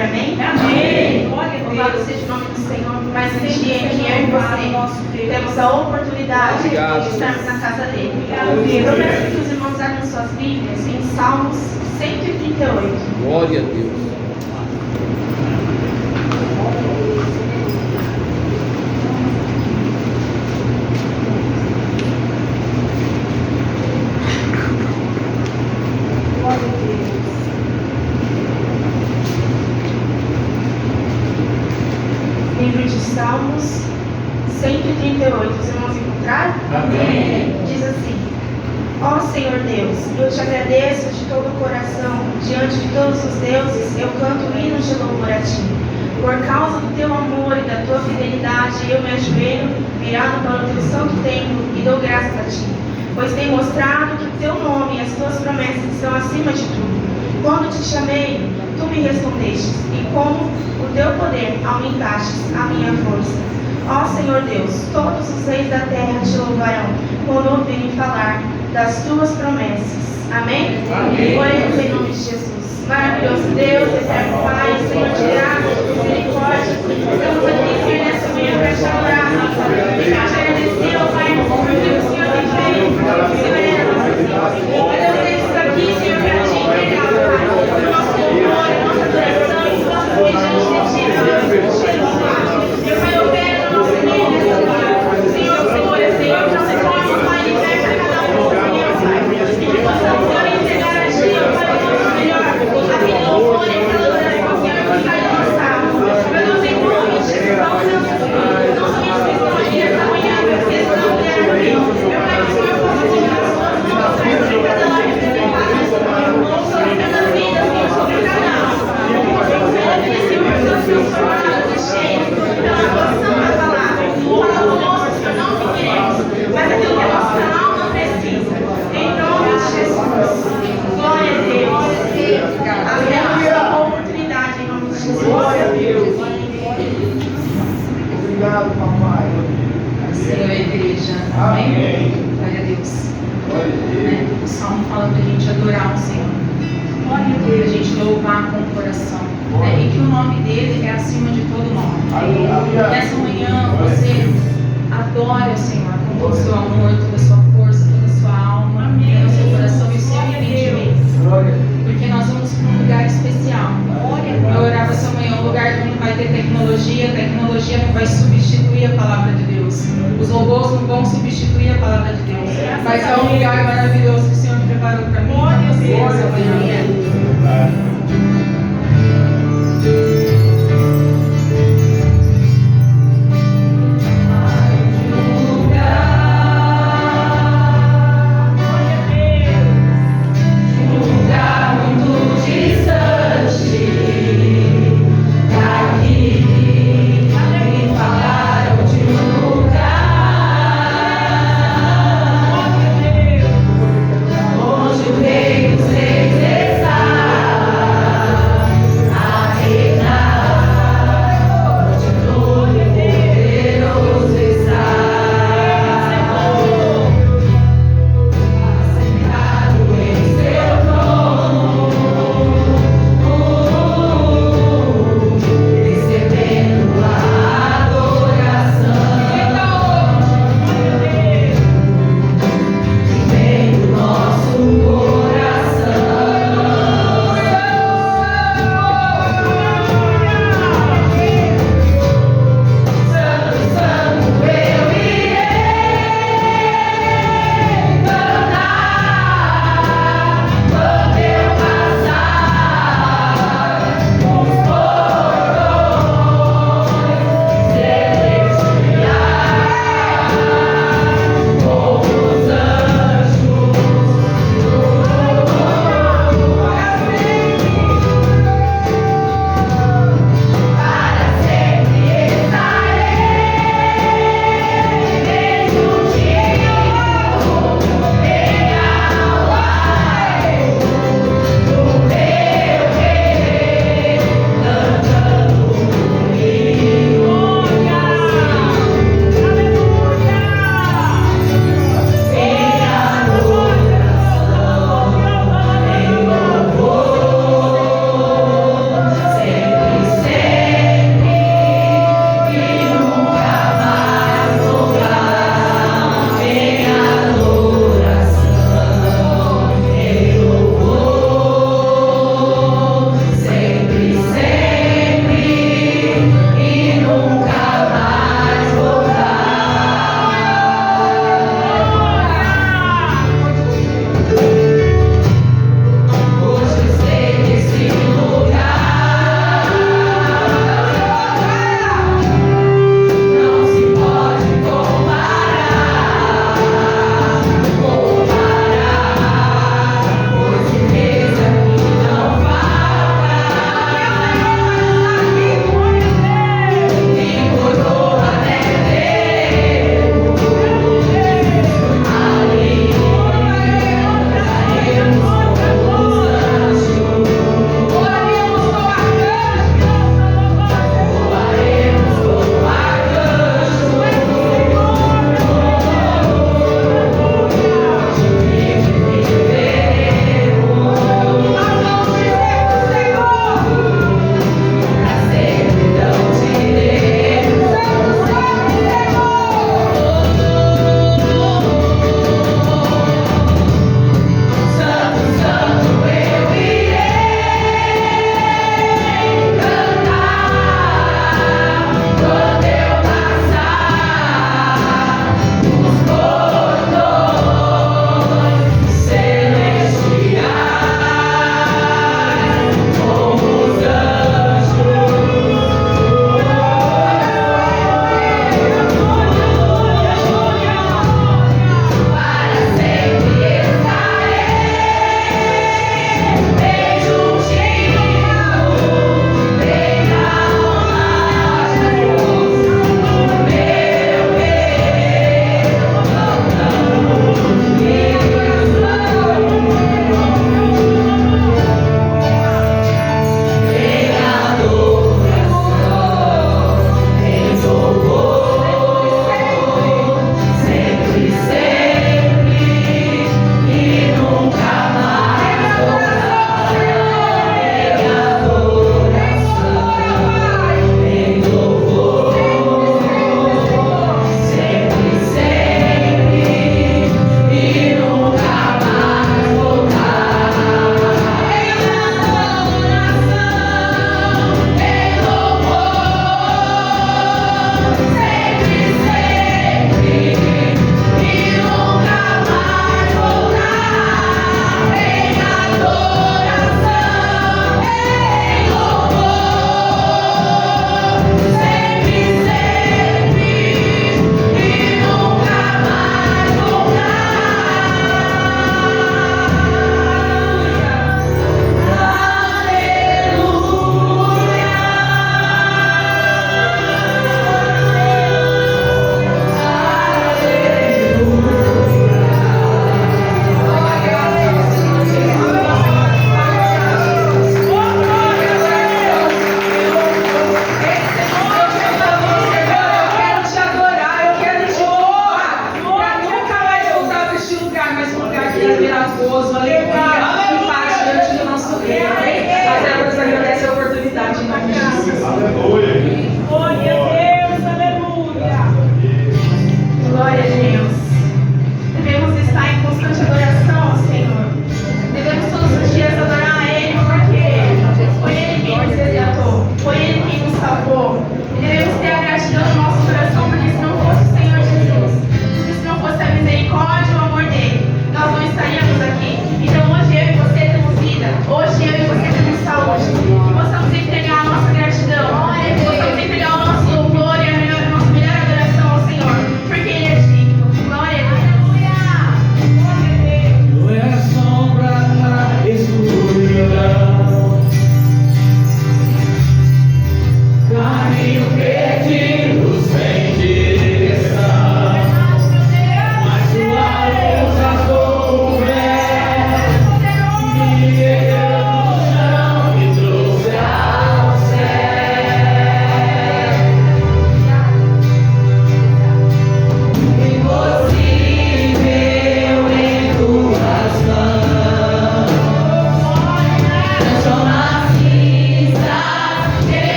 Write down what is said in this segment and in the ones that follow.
Senhor, amém? Amém. Louvado seja o nome do Senhor, por mais um dia que eu e você temos a oportunidade de estarmos na casa dele. Eu peço que os irmãos abram suas Bíblias em Salmos 138. Glória a Deus. Livro de Salmos 138. Os irmãos encontraram? Amém. Diz assim: Ó Senhor Deus, eu te agradeço de todo o coração, diante de todos os deuses, eu canto hinos de louvor a ti. Por causa do teu amor e da tua fidelidade, eu me ajoelho, virado para o teu santo templo, e dou graças a ti, pois tem mostrado que o teu nome e as tuas promessas estão acima de tudo. Quando te chamei, tu me respondeste, e como o teu poder aumentaste a minha força. Ó Senhor Deus, todos os reis da terra te louvarão, quando ouvirem falar das tuas promessas. Amém? Amém. Oremos em nome de Jesus. Maravilhoso Deus, eterno Pai, Senhor de graça, de misericórdia, estamos aqui, Senhor, nessa manhã para te adorar, e para te agradecer, ó Pai, por tudo que o Senhor tem feito, o Senhor é a nossa vida. Ó Deus, estamos aqui, Senhor, para te entregar, Pai, o nosso louvor, a nossa adoração, e o nosso beijo de ti, Jesus, Pai. Meu Pai, opera na nossa vida, nessa manhã. Senhor, Senhor, transforma, Pai, liberta cada um, Senhor, Pai. E que possamos, Senhor, entregar a ti, ó Pai, o nosso melhor. Aquele louvor e aquela adoração, Senhor, que sai da nossa alma. Meu Deus, em nome de Jesus, não somente que estão aqui nessa manhã, mas que estão mulheres aqui. Meu Pai, que o Senhor possa colocar as suas mãos, Senhor, sobre cada lar representado nessa manhã, sobre cada vida, Senhor, sobre cada alma. Que possamos sair daqui, Senhor, Deus, transformados e cheios pela tua santa palavra. Fala conosco, Senhor, não o que queremos, mas aquilo que a nossa alma precisa. Em nome de Jesus. Glória a Deus. Amém. A oportunidade em nome de Jesus. Glória a Deus. Obrigado, papai. Senhor, igreja. Amém. Glória a Deus. Glória a Deus. O Salmo fala pra gente adorar o Senhor. Glória a Deus. A gente louvar com o coração. E que o nome dele é acima de todo nome. Aleluia. Nessa manhã você adora o Senhor com todo o seu amor, toda a sua força, toda a sua alma, o seu coração e o seu entendimento. Glória a Deus. Porque nós vamos para um lugar especial. Eu orava essa manhã, um lugar que não vai ter tecnologia, a tecnologia não vai substituir a palavra de Deus. Os robôs não vão substituir a palavra de Deus. Mas é um lugar maravilhoso que o Senhor preparou para mim e para você essa manhã. Onde o rei dos reis está.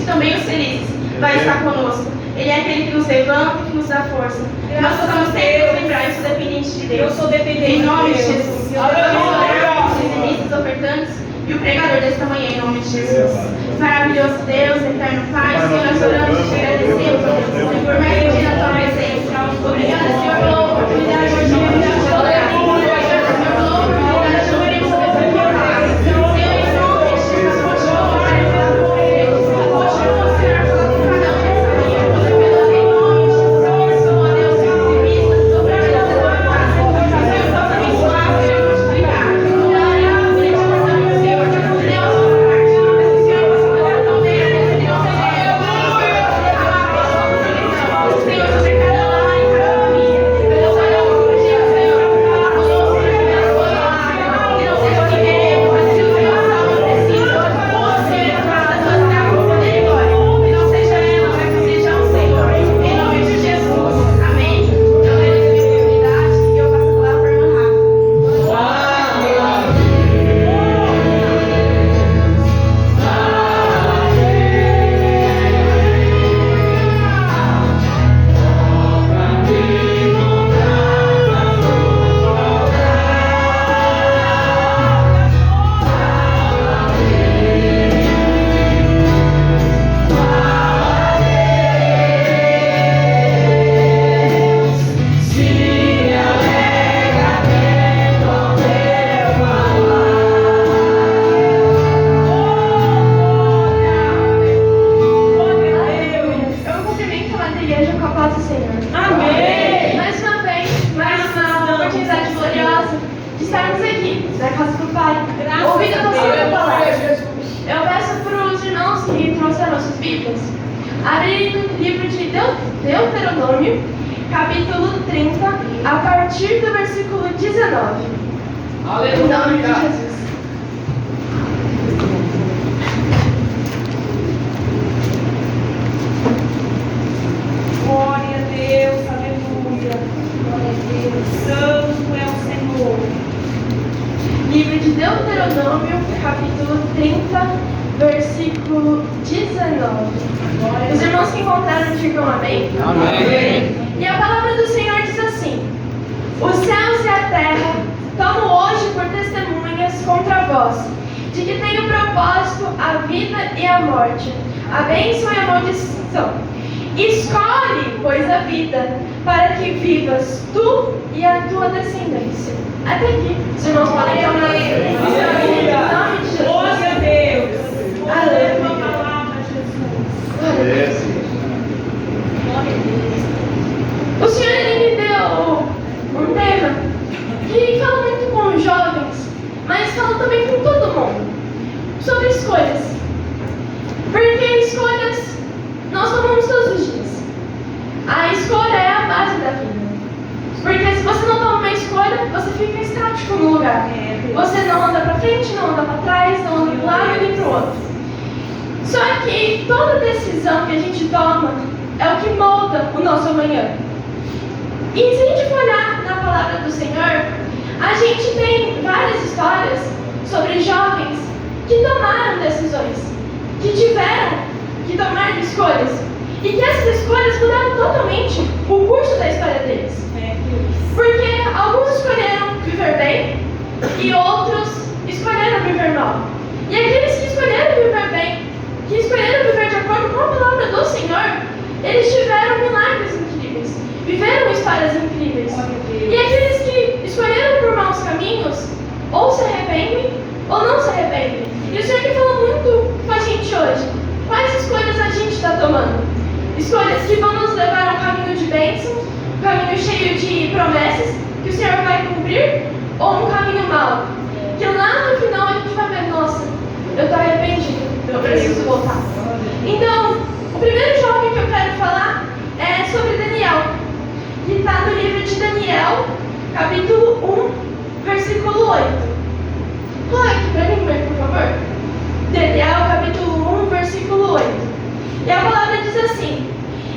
e também os felizes, vai estar conosco. Ele é aquele que nos levanta e que nos dá força. Nós precisamos sempre nos lembrar, isso dependente de Deus. Eu sou dependente Em nome de de Deus. Jesus. Vamos orar por dizimistas, ofertantes e o pregador desta manhã, em nome de Jesus. Maravilhoso Deus, eterno Pai, Senhor, nós oramos e te agradecemos, Deus, por mais um dia na tua presença. Obrigada, Senhor, pela oportunidade de te adorar. Obrigada, Senhor, pela oportunidade de podermos saber tua palavra. Senhor, em nome de Jesus, continua, Pai, pela tua Deus. Continua, Senhor, pela tua cada um nessa manhã. Em nome de Jesus, abençoa, Deus, os dizimistas, sobre a tua casa. Senhor, possa abençoar, Senhor, multiplicar. Glória a Deus, Senhor, Deus, a parte, Senhor, possa fazer tão bem, Deus, Senhor, sobre cada lar e cada família. Deus, olha por dia, Senhor, falar conosco, que não seja o que queremos, mas se o Senhor salva precisa. Você, das tuas graças, poder e glória. Que não seja ela, mas que seja o Senhor. Em nome de Jesus. Amém. Eu agradeço a minha oportunidade e eu passo a palavra para o irmão Rafa. Eu cumprimento a igreja com a paz do Senhor. Amém. Mais uma vez, mais uma oportunidade gloriosa de estarmos aqui, na casa do Pai, ouvindo a tua palavra. Eu peço para os irmãos que trouxeram suas Bíblias abrirem no livro de Deuteronômio, capítulo 30, a partir do versículo 19. Em nome de Jesus. Glória a Deus, aleluia. Glória a Deus. Santo é o Senhor. Livro de Deuteronômio, capítulo 30, versículo 19. Os irmãos que encontraram, digam amém. Amém. E a palavra do Senhor diz assim: os céus e a terra tomam hoje por testemunhas contra vós, de que tem o propósito a vida e a morte, a bênção e a maldição. Escolhe, pois, a vida, para que vivas tu e a tua descendência. Até aqui, os irmãos podem tomar em nome de Jesus. Glória a Deus. Aleluia. Tua palavra, Jesus. O Senhor, ele me deu um tema que fala muito com os jovens, mas fala também com todo mundo, sobre escolhas. Porque escolhas nós tomamos todos os dias. A escolha é a base da vida. Porque se você não toma uma escolha, você fica estático no lugar. Você não anda para frente, não anda para trás, não anda para um lado nem para o outro. Só que toda decisão que a gente toma é o que molda o nosso amanhã. E se a gente for olhar na palavra do Senhor, a gente tem várias histórias sobre jovens que tomaram decisões, que tiveram que tomar escolhas, e que essas escolhas mudaram totalmente o curso da história deles. Porque alguns escolheram viver bem e outros escolheram viver mal. E aqueles que escolheram viver bem, que escolheram viver de acordo com a palavra do Senhor, eles tiveram milagres incríveis, viveram histórias incríveis. E aqueles que escolheram por maus caminhos, ou se arrependem ou não se arrependem. E o Senhor que fala muito com a gente hoje. Quais escolhas a gente está tomando? Escolhas que vão nos levar a um caminho de bênção, um caminho cheio de promessas que o Senhor vai cumprir, ou um caminho mau, que lá no final a gente vai ver, nossa, eu estou arrependido, eu preciso voltar. Então, o primeiro jovem que eu quero falar é sobre Daniel, que está no livro de Daniel, capítulo 1, versículo 8. Coloque aqui para mim, por favor. Daniel, capítulo 1, versículo 8. E a palavra diz assim: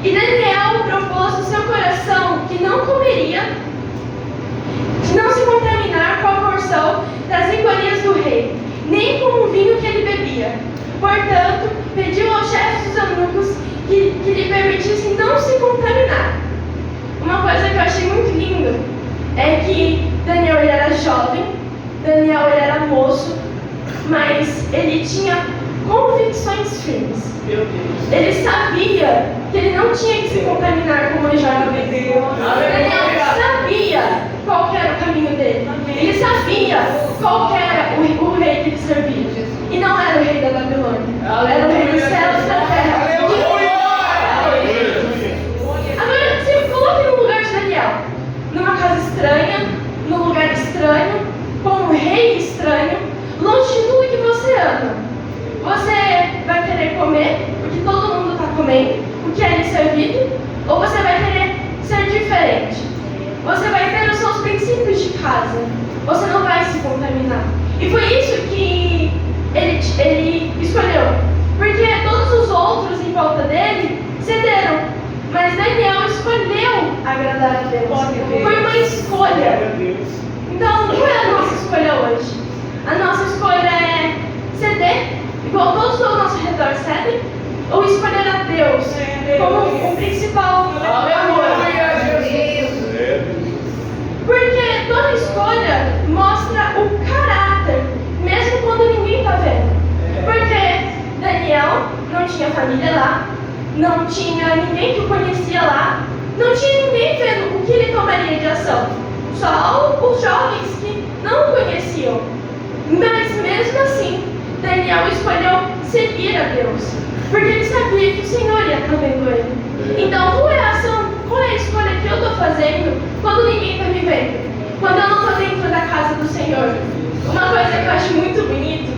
e Daniel propôs no seu coração que não comeria, de não se contaminar com a porção das iguarias do rei, nem com o vinho que ele bebia. Portanto, pediu ao chefe dos eunucos que lhe permitisse não se contaminar. Uma coisa que eu achei muito lindo é que Daniel ele era jovem, Daniel ele era moço, mas ele tinha convicções firmes. Ele sabia que ele não tinha que se contaminar com o manjar do Daniel sabia qual que era o caminho dele. Ele sabia qual que era o rei que ele servia. E não era o rei da Babilônia. Era o rei dos céus e da terra. Agora, se coloque no lugar de Daniel. Numa casa estranha, num lugar estranho, com um rei estranho, longe de tudo que você ama. Você vai querer comer porque todo mundo está comendo o que é lhe servido? Ou você vai querer ser diferente? Você vai ter os seus princípios de casa. Você não vai se contaminar. E foi isso que ele escolheu. Porque todos os outros em volta dele cederam. Mas Daniel escolheu agradar a Deus. Foi uma escolha. Então, qual é a nossa escolha hoje? A nossa escolha é ceder, igual todos ao nosso redor cedem, ou escolher a Deus como o principal amor. Porque toda escolha mostra o caráter, mesmo quando ninguém está vendo. Porque Daniel não tinha família lá, não tinha ninguém que o conhecia lá, não tinha ninguém vendo o que ele tomaria de ação. Só os jovens que não o conheciam. Mas mesmo assim, Daniel escolheu seguir a Deus, porque ele sabia que o Senhor ia estar vendo ele. Então, qual é a ação, qual é a escolha que eu estou fazendo quando ninguém está me vendo? Quando eu não estou dentro da casa do Senhor? Uma coisa que eu acho muito bonito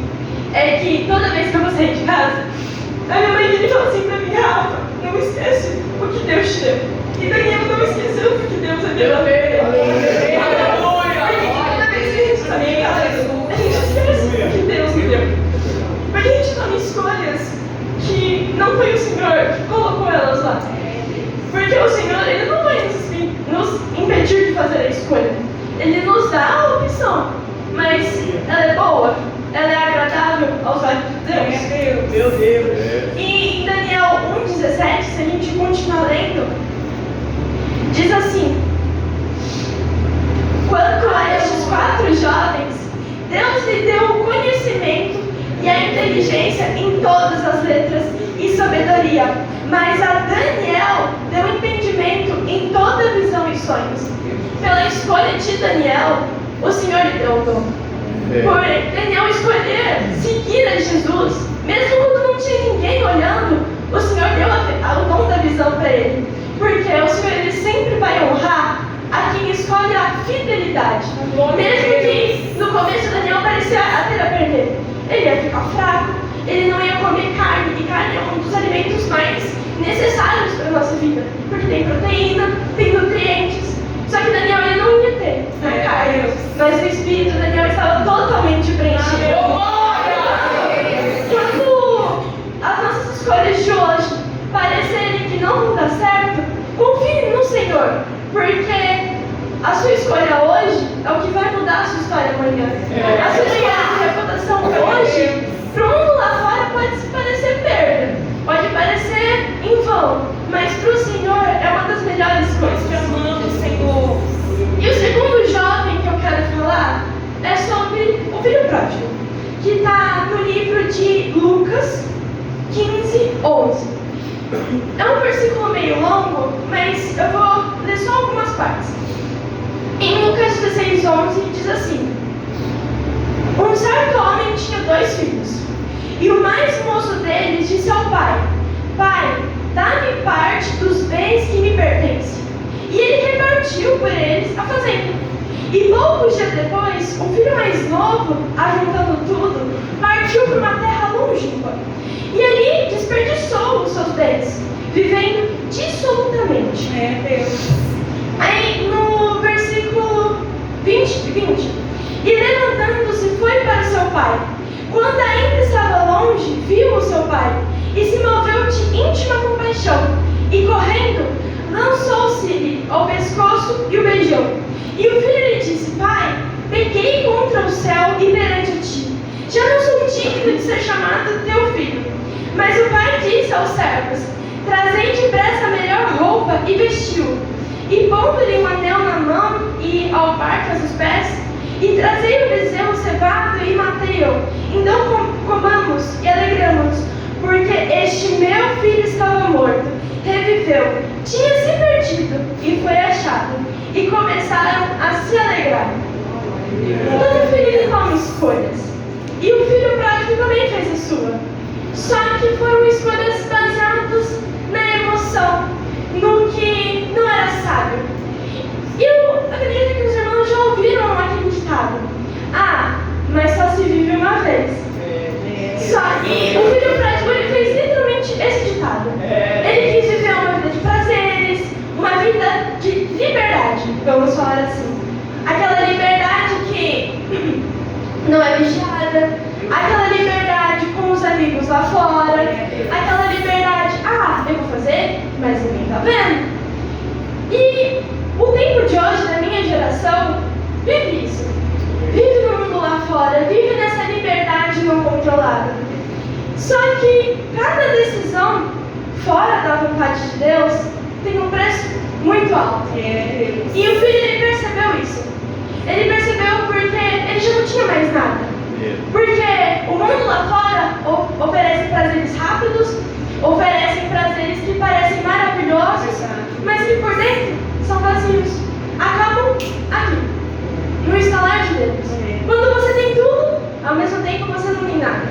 é que toda vez que eu vou sair de casa, a minha mãe me fala assim pra mim: Rafa, não esquece o que Deus te deu. E Daniel não esqueceu o que Deus deu a ele. Porque toda vez que a gente está em casa, a gente esquece o que Deus me deu. Porque a gente toma escolhas que não foi o Senhor que colocou elas lá. Porque o Senhor, Ele não vai nos impedir de fazer a escolha. Ele nos dá a opção, mas ela é boa, ela é agradável aos olhos de Deus. Meu Deus. E em Daniel 1,17, se a gente continuar lendo, diz assim: quanto a estes 4 jovens, Deus lhe deu o conhecimento e a inteligência em todas as letras e sabedoria, mas a Daniel deu entendimento em toda visão e sonhos. Pela escolha de Daniel, o Senhor lhe deu o dom. Por Daniel escolher seguir a Jesus, mesmo quando não tinha ninguém olhando, o Senhor deu o dom da visão para ele. Porque o Senhor ele sempre vai honrar a quem escolhe a fidelidade. Mesmo que no começo Daniel parecia ter a perder. Ele ia ficar fraco, ele não ia comer carne, e carne é um dos alimentos mais necessários para a nossa vida, porque tem proteína, tem nutrientes. Só que Daniel ele não ia ter na carne, mas no espírito Daniel estava totalmente preenchido. Quando as nossas escolhas de hoje parecerem que não vão dar certo, confie no Senhor, porque a sua escolha hoje é o que vai mudar a sua história amanhã. A sua escolha de reputação hoje, para o mundo lá fora, pode parecer perda, pode parecer em vão, mas para o Senhor é uma das melhores coisas. Senhor. E o segundo jovem que eu quero falar é sobre o filho pródigo, que está no livro de Lucas 15:11. É um versículo meio longo, mas eu vou ler só algumas partes. Em Lucas 16:11 diz assim: um certo homem tinha 2 filhos, e o mais moço deles disse ao pai: Pai, dá-me parte dos bens que me pertencem. E ele repartiu por eles a fazenda. E poucos dias depois, o filho mais novo, ajuntando tudo, partiu para uma terra longínqua. E ali desperdiçou os seus bens, vivendo dissolutamente. Aí no versículo 20, e levantando-se foi para seu pai. Quando ainda estava longe, viu o seu pai, e se moveu de íntima compaixão, e correndo, lançou-se-lhe ao pescoço e o beijou. E o filho lhe disse: Pai, pequei contra o céu e perante ti. Já não digno de ser chamado teu filho. Mas o pai disse aos servos: trazei depressa a melhor roupa e vestiu. E pondo-lhe um anel na mão e alparcas nos pés, e trazei o bezerro cevado e matei-o. Então comamos e alegramos, porque este meu filho estava morto, reviveu, tinha se perdido e foi achado. E começaram a se alegrar. Todo filho toma escolhas, e o filho pródigo também fez a sua. Só que foram escolhas baseadas na emoção, no que não era sábio. Eu acredito que os irmãos já ouviram aquele ditado: ah, mas só se vive uma vez. Só que o filho pródigo, ele fez literalmente esse ditado. Ele quis viver uma vida de prazeres, uma vida de liberdade, vamos falar assim. Aquela liberdade que não é vigiada, aquela liberdade com os amigos lá fora, aquela liberdade, ah, eu vou fazer, mas ninguém tá vendo. E o tempo de hoje, da minha geração, vive isso. Vive no mundo lá fora, vive nessa liberdade não controlada. Só que cada decisão fora da vontade de Deus tem um preço muito alto. E o filho, ele percebeu isso. Ele percebeu porque ele já não tinha mais nada. Porque o mundo lá fora oferece prazeres rápidos, oferecem prazeres que parecem maravilhosos, mas que por dentro são vazios. Acabam aqui, no estalar de Deus. Quando você tem tudo, ao mesmo tempo você não tem nada.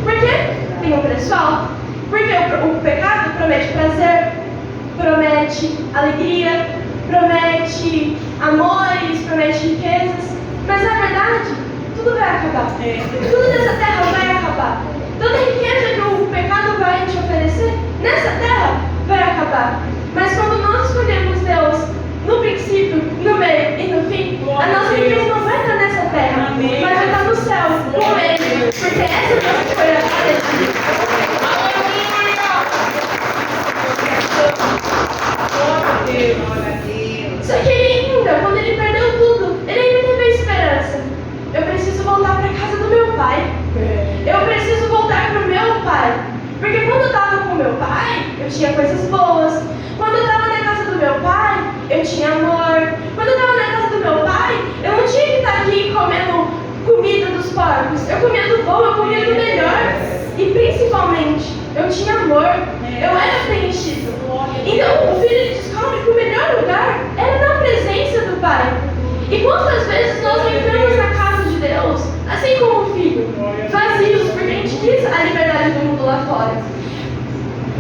Por quê? Tem um preço alto. Porque o pecado promete prazer, promete alegria, promete amores, promete riquezas. Mas na verdade, tudo vai acabar. Tudo nessa terra vai acabar. Toda riqueza que o pecado vai te oferecer, nessa terra vai acabar. Mas quando nós escolhemos Deus no princípio, no meio e no fim, a nossa riqueza não vai estar nessa terra, mas vai estar no céu, com Ele. Porque essa é a nossa escolha. Só que ele ainda, quando ele perdeu tudo, ele ainda teve a esperança. Eu preciso voltar para a casa do meu pai. Eu preciso voltar para o meu pai. Porque quando eu estava com o meu pai, eu tinha coisas boas. Quando eu estava na casa do meu pai, eu tinha amor. Quando eu estava na casa do meu pai, eu não tinha que estar aqui comendo comida dos porcos. Eu comia do bom, eu comia do melhor. E principalmente, eu tinha amor. Eu era preenchido. Então o filho descobre que o melhor lugar era na presença do pai. E quantas vezes nós entramos na casa de Deus, assim como o filho, vazios, porque a gente quis a liberdade do mundo lá fora.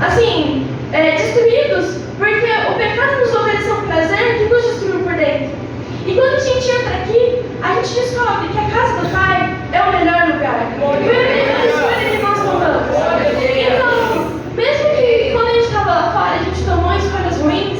Assim, destruídos, porque o pecado nos ofereceu um prazer que nos destruiu por dentro. E quando a gente entra aqui, a gente descobre que a casa do pai é o melhor lugar. Foi a melhor escolha que nós tomamos. Então, mesmo que quando a gente estava lá fora, a gente tomou escolhas ruins,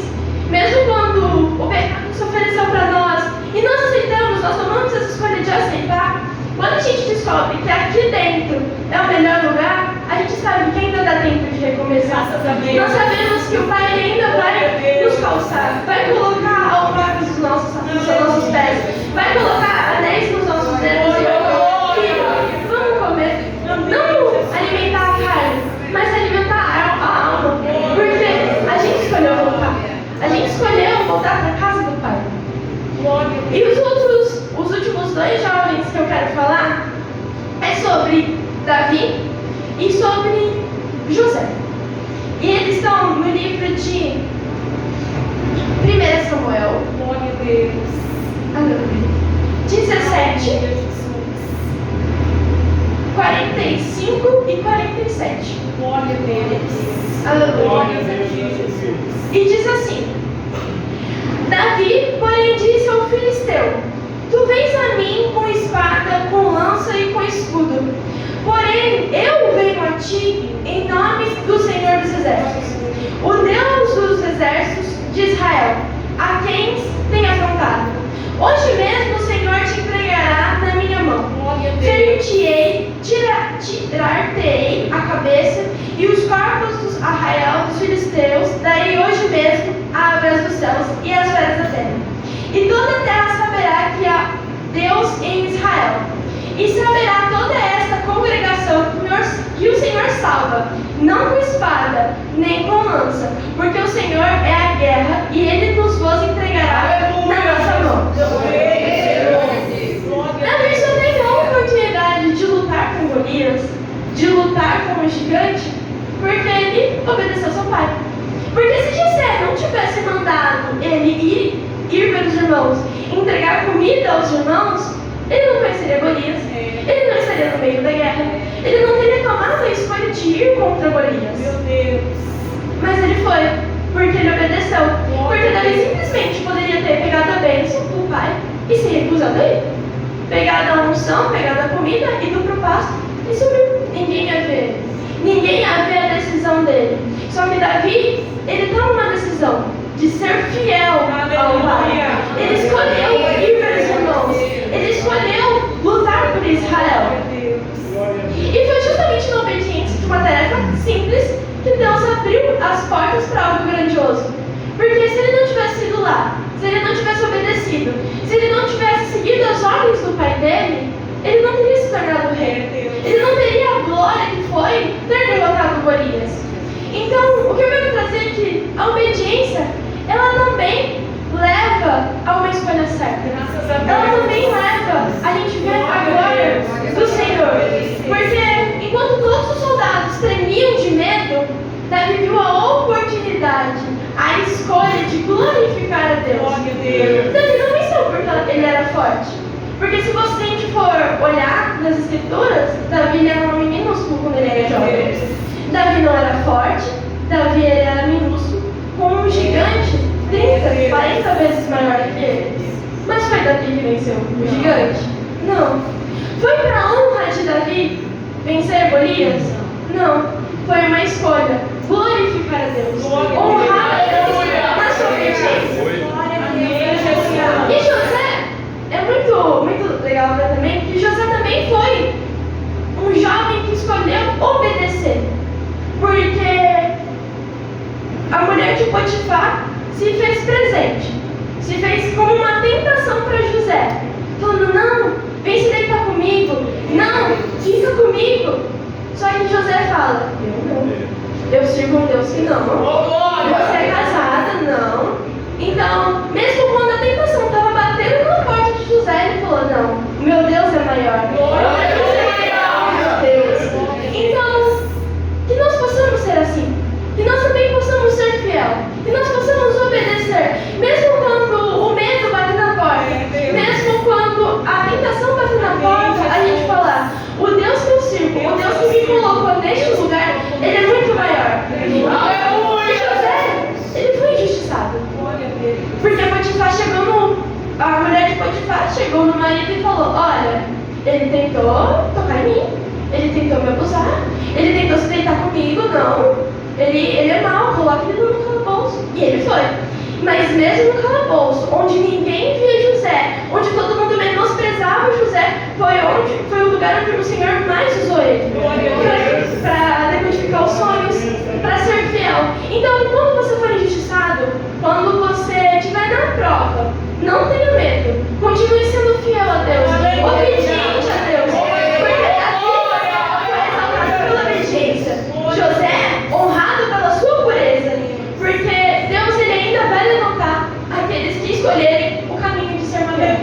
mesmo quando o pecado se ofereceu para nós, e nós aceitamos, nós tomamos essa escolha de aceitar, quando a gente descobre que aqui dentro é o melhor lugar, a gente sabe que ainda dá tempo de recomeçar. Nós sabemos que o Pai ainda vai nos calçar, vai colocar alparcas nos nossos pés, vai colocar anéis nos nossos dedos e vai falar: filho, vamos comer. Não alimentar a carne, mas alimentar a alma. Porque a gente escolheu voltar. A gente escolheu voltar para a casa do Pai. E os últimos dois jovens que eu quero falar é sobre Davi e sobre José. E eles estão no livro de 1 Samuel, 17, 45 e 47. Aleluia. E diz assim: Davi, porém, disse ao filisteu: tu vens a mim com espada, com lança e com escudo. Porém, eu venho a ti em nome do Senhor dos Exércitos, o Deus dos Exércitos de Israel, a quem tem afrontado. Hoje mesmo o Senhor te entregará na minha mão. Ferir-te-ei, tirar-te-ei a cabeça e os corpos dos arraial dos filisteus, daí hoje mesmo a aves dos céus e as feras da terra. E toda a terra saberá que há Deus em Israel. E saberá toda esta congregação Senhor salva, não com espada, nem com lança, porque o Senhor é a guerra e Ele nos vos entregará na nossa mão. Davi só teve a oportunidade de lutar com Golias, de lutar com o gigante, porque ele obedeceu seu pai. Porque se Jessé não tivesse mandado ele ir pelos irmãos, entregar comida aos irmãos, ele não conheceria Golias, ele não estaria no meio da guerra, ele não teria tomado a escolha de ir contra Golias. Meu Deus. Mas ele foi, porque ele obedeceu. Porque Davi simplesmente poderia ter pegado a bênção do pai e se recusado a ir. Pegado a unção, pegado a comida, ido para o pasto e sumiu. Ninguém ia ver. Ninguém ia ver a decisão dele. Só que Davi, ele toma uma decisão de ser fiel ao pai. Ele escolheu ir pelos irmãos. Ele escolheu lutar por Israel. E foi justamente na obediência de uma tarefa simples que Deus abriu as portas para algo grandioso. Porque se ele não tivesse ido lá, se ele não tivesse obedecido, se ele não tivesse seguido as ordens do pai dele, ele não teria se tornado rei. Ele não teria a glória que foi ter derrotado Golias. Então, o que eu quero trazer é que a obediência, ela também leva a uma escolha certa. Ela também leva a gente ver a glória do Senhor. Porque enquanto todos os soldados tremiam de medo, Davi viu a oportunidade, a escolha de glorificar a Deus. Davi não venceu porque ele era forte. Porque se a gente for olhar nas escrituras, Davi era um homem minúsculo quando ele era jovem. Davi não era forte, Davi era minúsculo, como um gigante 30, 40 vezes maior que ele. Mas foi Davi que venceu o gigante? Não. Foi para a honra de Davi vencer Golias? Não. Foi uma escolha. Glorificar a Deus. Honrar a Deus na sua obediência. E José, é muito legal ver também que José também foi um jovem que escolheu obedecer. Porque a mulher de Potifar se fez presente. Se fez como uma tentação para José. Falando, não, vem se deitar comigo. Não, fica comigo. Só que José fala, eu não. Eu sirvo um Deus que não. Você é casada, não. Então, mesmo quando a tentação estava batendo na porta de José, ele falou, não, meu Deus é maior. Deus. Então, que nós possamos ser assim. Que nós também possamos ser fiel. Que nós possamos obedecer. Mesmo quando o medo bate na porta. Mesmo quando a tentação bate na porta, a gente falar, o Deus que eu sirvo, o Deus que me colocou neste lugar, ele é muito maior. E José, ele foi injustiçado. Porque a mulher de Potifar chegou no marido e falou, olha, ele tentou tocar em mim, ele tentou me abusar, ele tentou se deitar comigo, não, ele é mau, coloca ele no calabouço. E ele foi. Mas mesmo no calabouço, onde ninguém via José, onde todo mundo menosprezava José, foi o lugar onde o Senhor mais usou ele para decodificar os sonhos, para ser fiel. Então, quando você for injustiçado, quando você estiver na prova, não tenha medo, continue sendo fiel a Deus, obediente a Deus, porque Davi foi exaltado pela obediência, José honrado pela sua pureza, porque Deus ele ainda vai levantar aqueles que escolherem o caminho de ser fiel.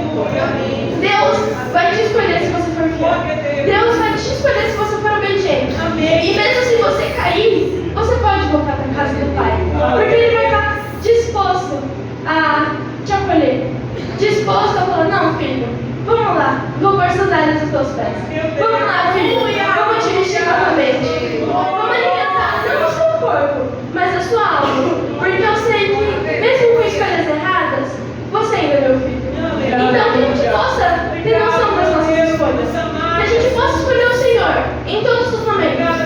Deus vai te escolher se você for fiel. Deus vai te escolher se você for obediente. E mesmo se você cair, você pode voltar para a casa do Pai, porque Ele vai estar disposto a te acolher, disposto a falar, não filho, vamos lá, vou pôr sandálias nos teus pés, vamos lá filho, vamos te vestir novamente, vamos alimentar não o seu corpo, mas a sua alma, porque eu sei que mesmo com escolhas erradas, você ainda é meu filho. Então que a gente possa ter noção das nossas escolhas, que a gente possa escolher o Senhor em todos os momentos,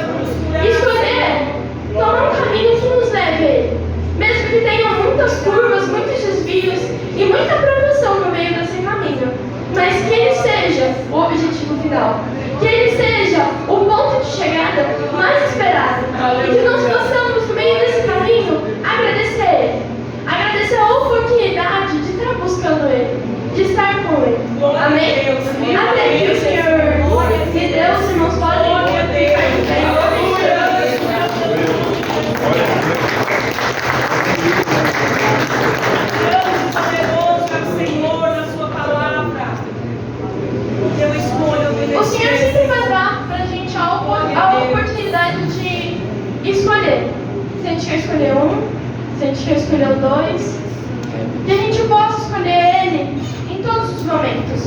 escolher tomar um caminho que nos leve a Ele, mesmo que tenha muitas curvas, muitos desvios e muita provação no meio desse caminho, mas que Ele seja o objetivo final, que Ele seja o ponto de chegada mais esperado, e que nós possamos, no meio desse caminho, agradecer a Ele, agradecer a oportunidade de estar buscando Ele, de estar com Ele. Amém? Até que o Senhor e Deus, irmãos, podem ficar de pé. quer escolher um, se a gente quer escolher o dois, que a gente possa escolher Ele em todos os momentos,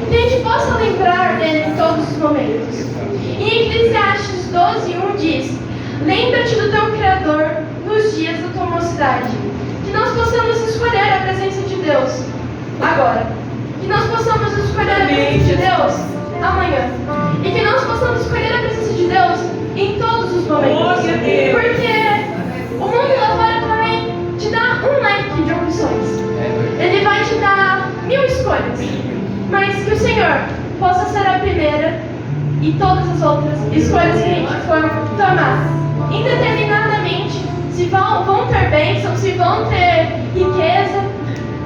que a gente possa lembrar dele em todos os momentos. Em Eclesiastes 12:1 diz: lembra-te do teu Criador nos dias da tua mocidade. Que nós possamos escolher a presença de Deus agora. Que nós possamos escolher a presença de Deus amanhã. E que nós possamos escolher a presença de Deus em todos os momentos. Porque o mundo lá fora vai te dar um leque de opções. Ele vai te dar 1000 escolhas. Mas que o Senhor possa ser a primeira e todas as outras escolhas que a gente for tomar, indeterminadamente, se vão ter bênção, se vão ter riqueza,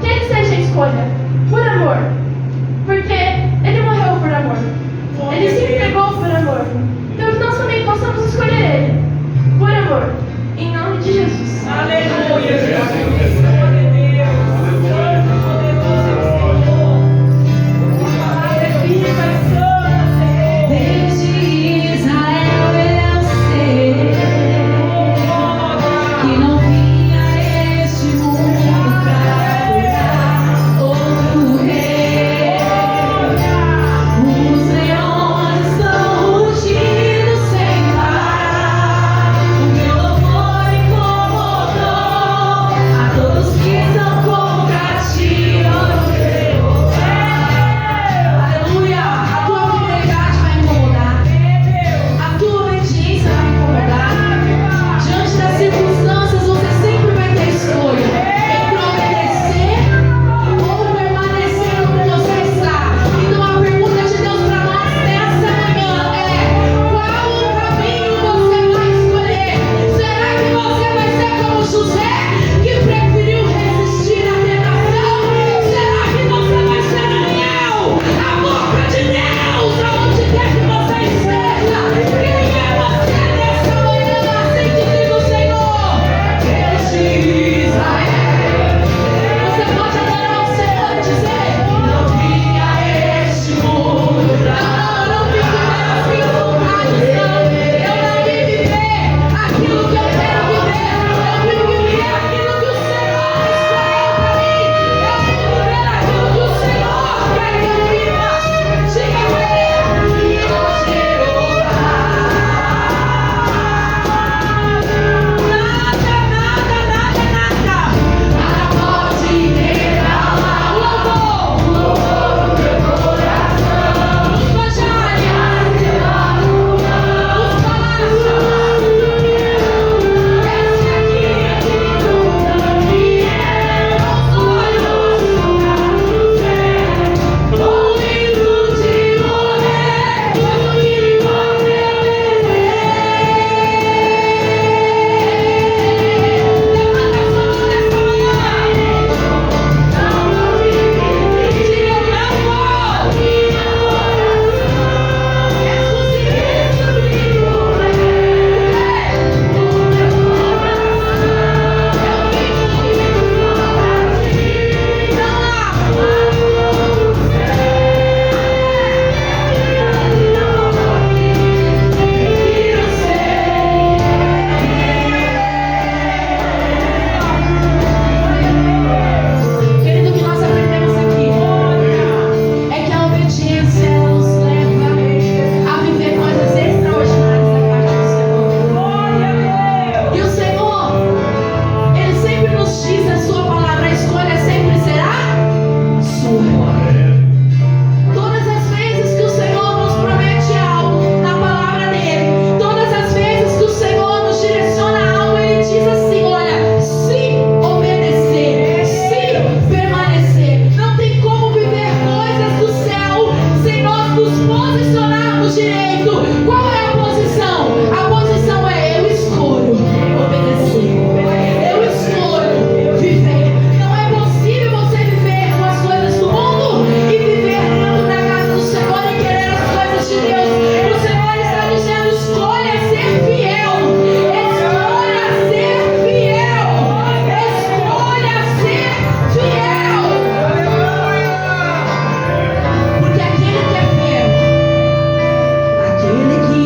que Ele seja a escolha, por amor. Porque Ele morreu por amor. Ele se entregou por amor. Então que nós também possamos escolher Ele, por amor. Em nome de Jesus. Aleluia. Aquele que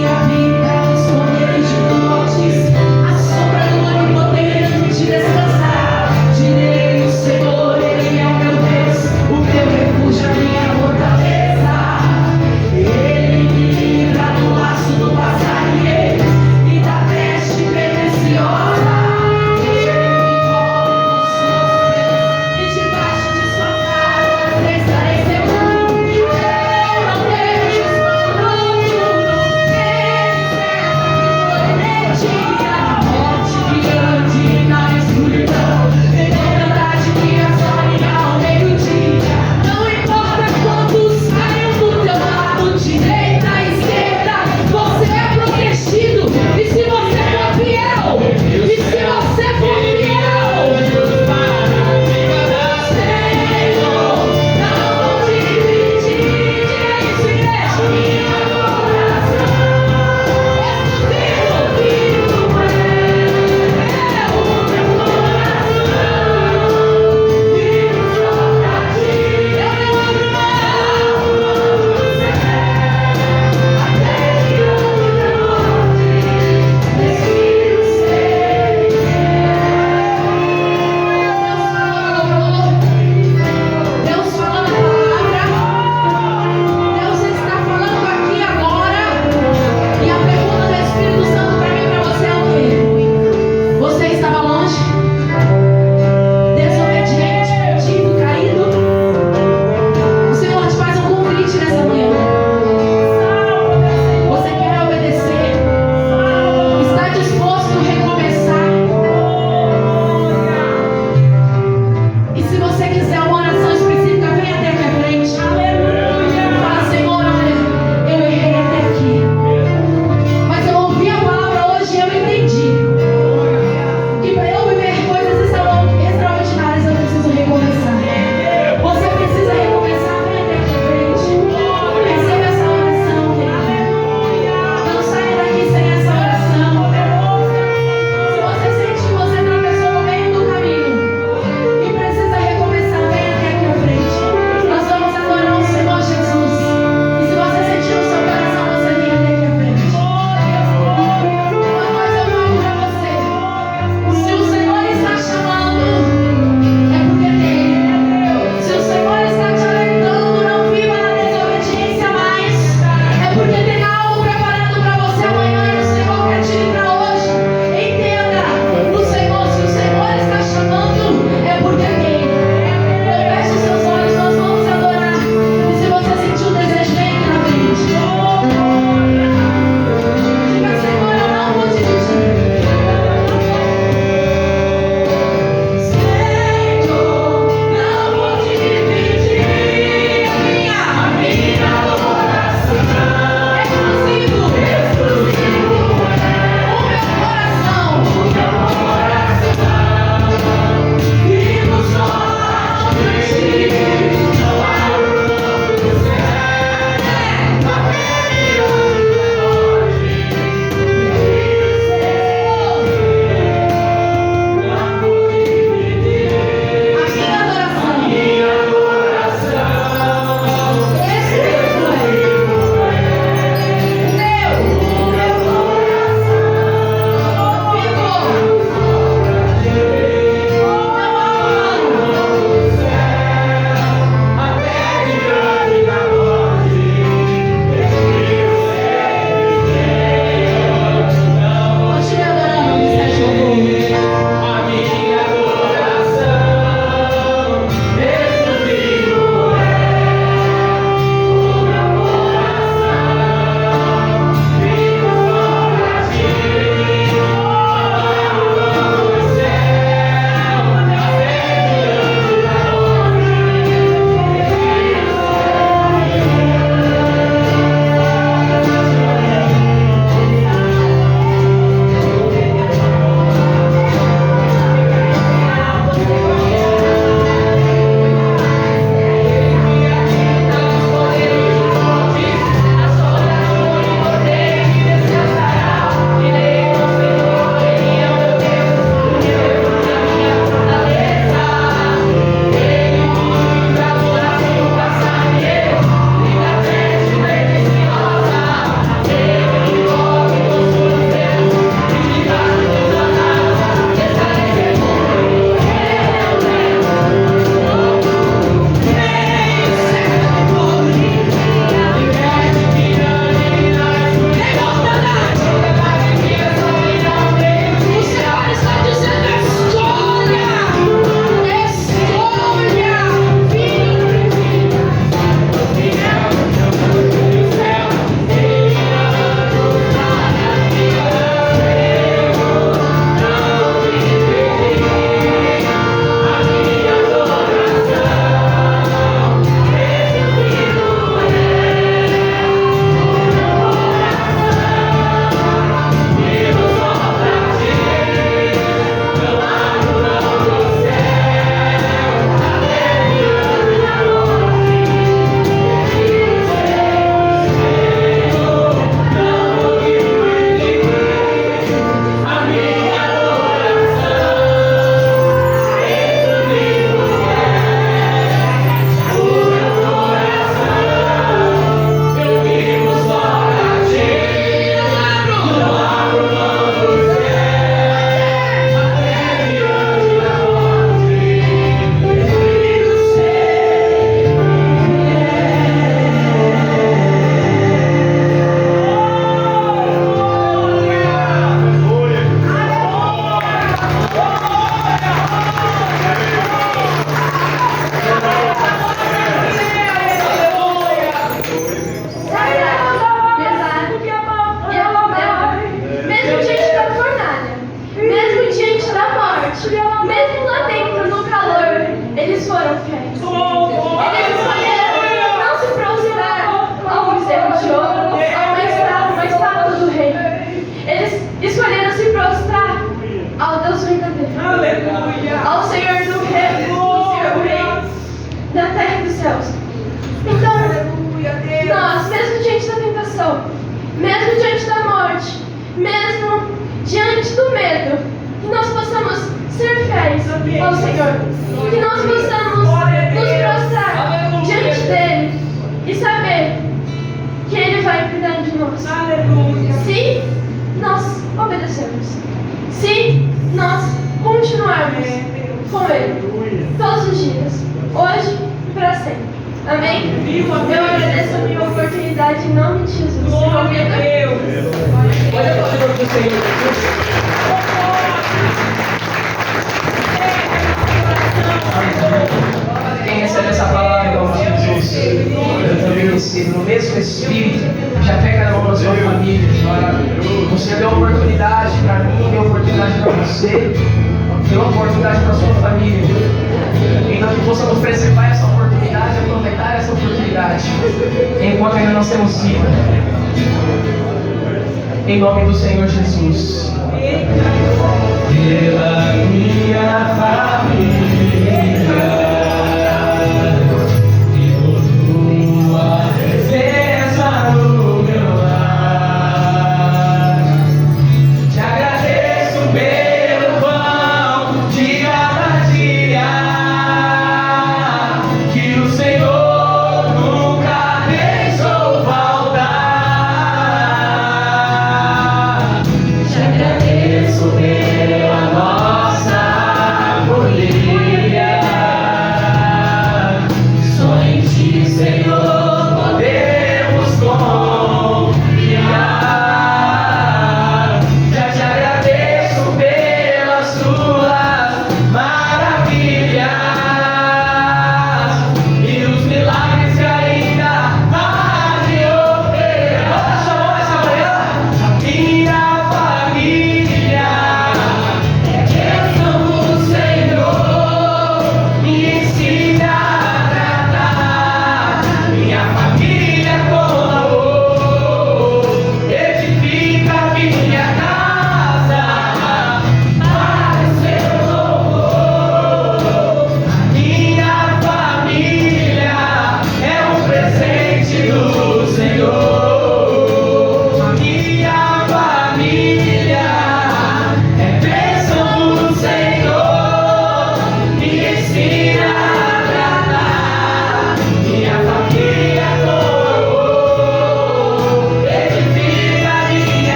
céus. Então, nós, mesmo diante da tentação, mesmo diante da morte, mesmo diante do medo, que nós possamos ser fiéis ao Senhor, que nós possamos nos prostrar diante dele e saber que ele vai cuidar de nós. Se nós obedecermos, se nós continuarmos com ele todos os dias, hoje e para sempre. Amém? Eu agradeço a minha oportunidade em nome de Jesus. Glória a Deus. Olha para o Senhor do Senhor Jesus. Quem recebe essa palavra em nome de Jesus, eu também recebo no mesmo Espírito. Já pega na mão da sua família. Você deu oportunidade para mim, deu oportunidade para você, deu oportunidade para sua família. Então que possamos preservar essa oportunidade, aproveitar essa oportunidade, enquanto ainda nós temos vida. Em nome do Senhor Jesus. Pela minha família, e por tua presença no meu lar, te agradeço pelo pão de cada dia que o Senhor nunca deixou faltar. Te agradeço pela nossa acolhida.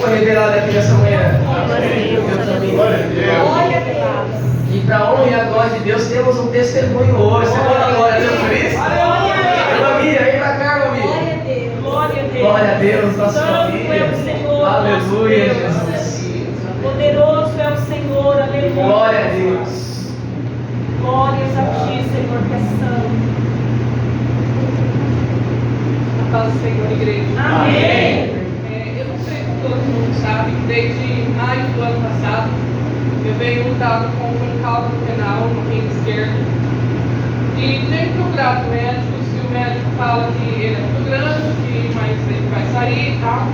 foi revelado aqui nessa manhã. Eu também. Glória a Deus. E para honra e a glória de Deus, temos um testemunho hoje. Você pode dar glória a Deus por isso? Família, vem pra cá, família. Glória a Deus, nossa família. Aleluia, Jesus. Poderoso é o Senhor, aleluia. Glória a Deus. Glórias a ti, Senhor, que é santo. A paz do Senhor, igreja. Amém. Eu não sei se todo mundo sabe, desde maio do ano passado, eu venho lutado com um cálculo renal no rim esquerdo. E tenho procurado médicos, e o médico fala que ele é muito grande, mas ele vai sair e tal.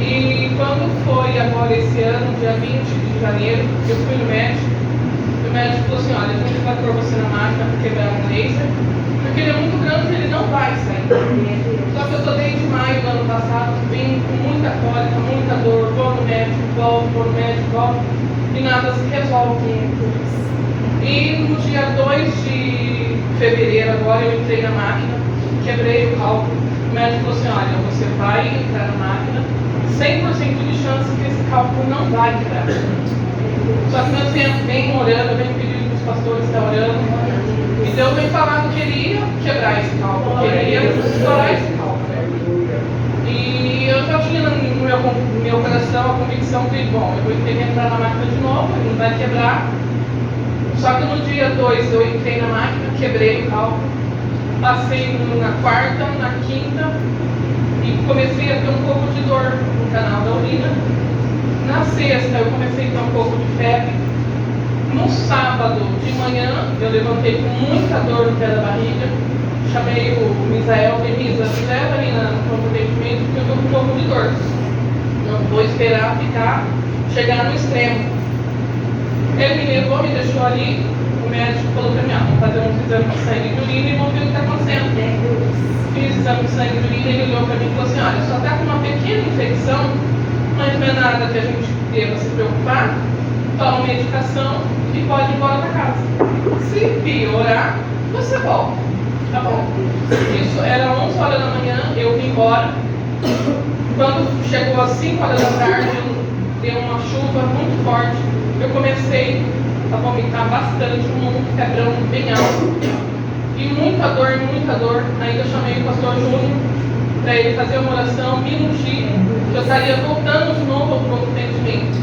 E quando foi agora esse ano, dia 20 de janeiro, eu fui no médico, e o médico falou assim, olha, a gente vai pôr você na máquina para quebrar um laser, porque ele é muito grande e ele não vai sair. Só que eu estou desde maio do ano passado, vim com muita cólica, muita dor, vou no médico, vou no médico, volto, e nada se resolve. E no dia 2 de fevereiro agora eu entrei na máquina, quebrei o cálculo, o médico falou assim, olha, você vai entrar na máquina, 100% de chance que esse cálculo não vai quebrar. Só que meu tempo vem orando, eu venho pedindo para os pastores estar orando. E Deus vem falando que ele ia quebrar esse cálculo, que ele ia estourar esse cálculo. E eu já tinha no meu coração a convicção de, bom, eu vou ter que entrar na máquina de novo, ele não vai quebrar. Só que no dia 2 eu entrei na máquina, quebrei o cálculo, passei na quarta, na quinta, e comecei a ter um pouco de dor no canal da urina. Na sexta eu comecei a ter um pouco de febre. No sábado de manhã eu levantei com muita dor no pé da barriga. Chamei o Misael, falei, Misa, me leva ali no pronto atendimento porque eu estou com um pouco de dor. Não vou esperar chegar no extremo. Ele me levou, me deixou ali. O médico falou para mim, vamos fazer uns exames de sangue e de urina e vamos ver o que está acontecendo. Fiz exame de sangue e de urina e ele olhou para mim e falou assim, olha, só está com uma pequena infecção, mas não é nada que a gente deva se preocupar, toma medicação e pode ir embora para casa. Se piorar, você volta, tá bom? Isso era 11 horas da manhã, eu vim embora. Quando chegou às 5 horas da tarde, deu uma chuva muito forte, eu comecei a vomitar bastante, um febrão bem alto. E muita dor. Ainda chamei o pastor Júnior para ele fazer uma oração, me ungir, que eu estaria voltando de novo ao pronto atendimento.